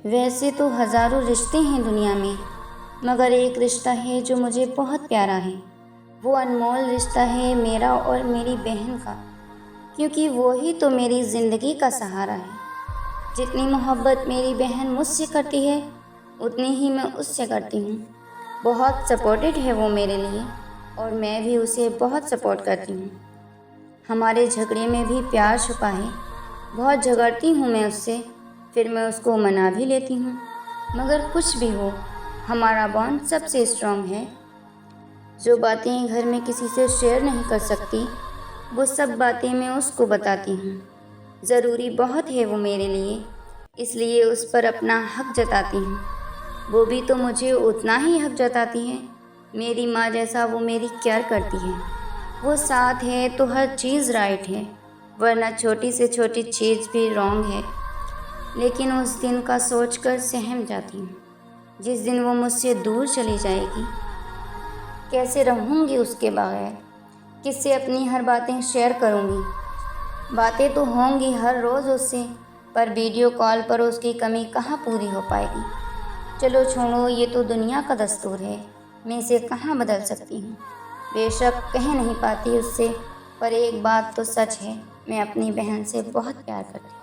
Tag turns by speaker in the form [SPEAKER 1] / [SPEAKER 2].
[SPEAKER 1] वैसे तो हज़ारों रिश्ते हैं दुनिया में, मगर एक रिश्ता है जो मुझे बहुत प्यारा है। वो अनमोल रिश्ता है मेरा और मेरी बहन का, क्योंकि वो ही तो मेरी ज़िंदगी का सहारा है। जितनी मोहब्बत मेरी बहन मुझसे करती है, उतनी ही मैं उससे करती हूँ। बहुत सपोर्टेड है वो मेरे लिए और मैं भी उसे बहुत सपोर्ट करती हूँ। हमारे झगड़े में भी प्यार छुपा है। बहुत झगड़ती हूँ मैं उससे, फिर मैं उसको मना भी लेती हूँ। मगर कुछ भी हो, हमारा बॉन्ड सबसे स्ट्रांग है। जो बातें घर में किसी से शेयर नहीं कर सकती, वो सब बातें मैं उसको बताती हूँ। ज़रूरी बहुत है वो मेरे लिए, इसलिए उस पर अपना हक जताती हूँ। वो भी तो मुझे उतना ही हक जताती है। मेरी माँ जैसा वो मेरी केयर करती है। वो साथ है तो हर चीज़ राइट है, वरना छोटी से छोटी चीज़ भी रॉन्ग है। लेकिन उस दिन का सोचकर सहम जाती हूँ, जिस दिन वो मुझसे दूर चली जाएगी। कैसे रहूँगी उसके बगैर? किससे अपनी हर बातें शेयर करूँगी? बातें तो होंगी हर रोज़ उससे, पर वीडियो कॉल पर उसकी कमी कहाँ पूरी हो पाएगी। चलो छोड़ो, ये तो दुनिया का दस्तूर है, मैं इसे कहाँ बदल सकती हूँ। बेशक कह नहीं पाती उससे, पर एक बात तो सच है, मैं अपनी बहन से बहुत प्यार करती हूँ।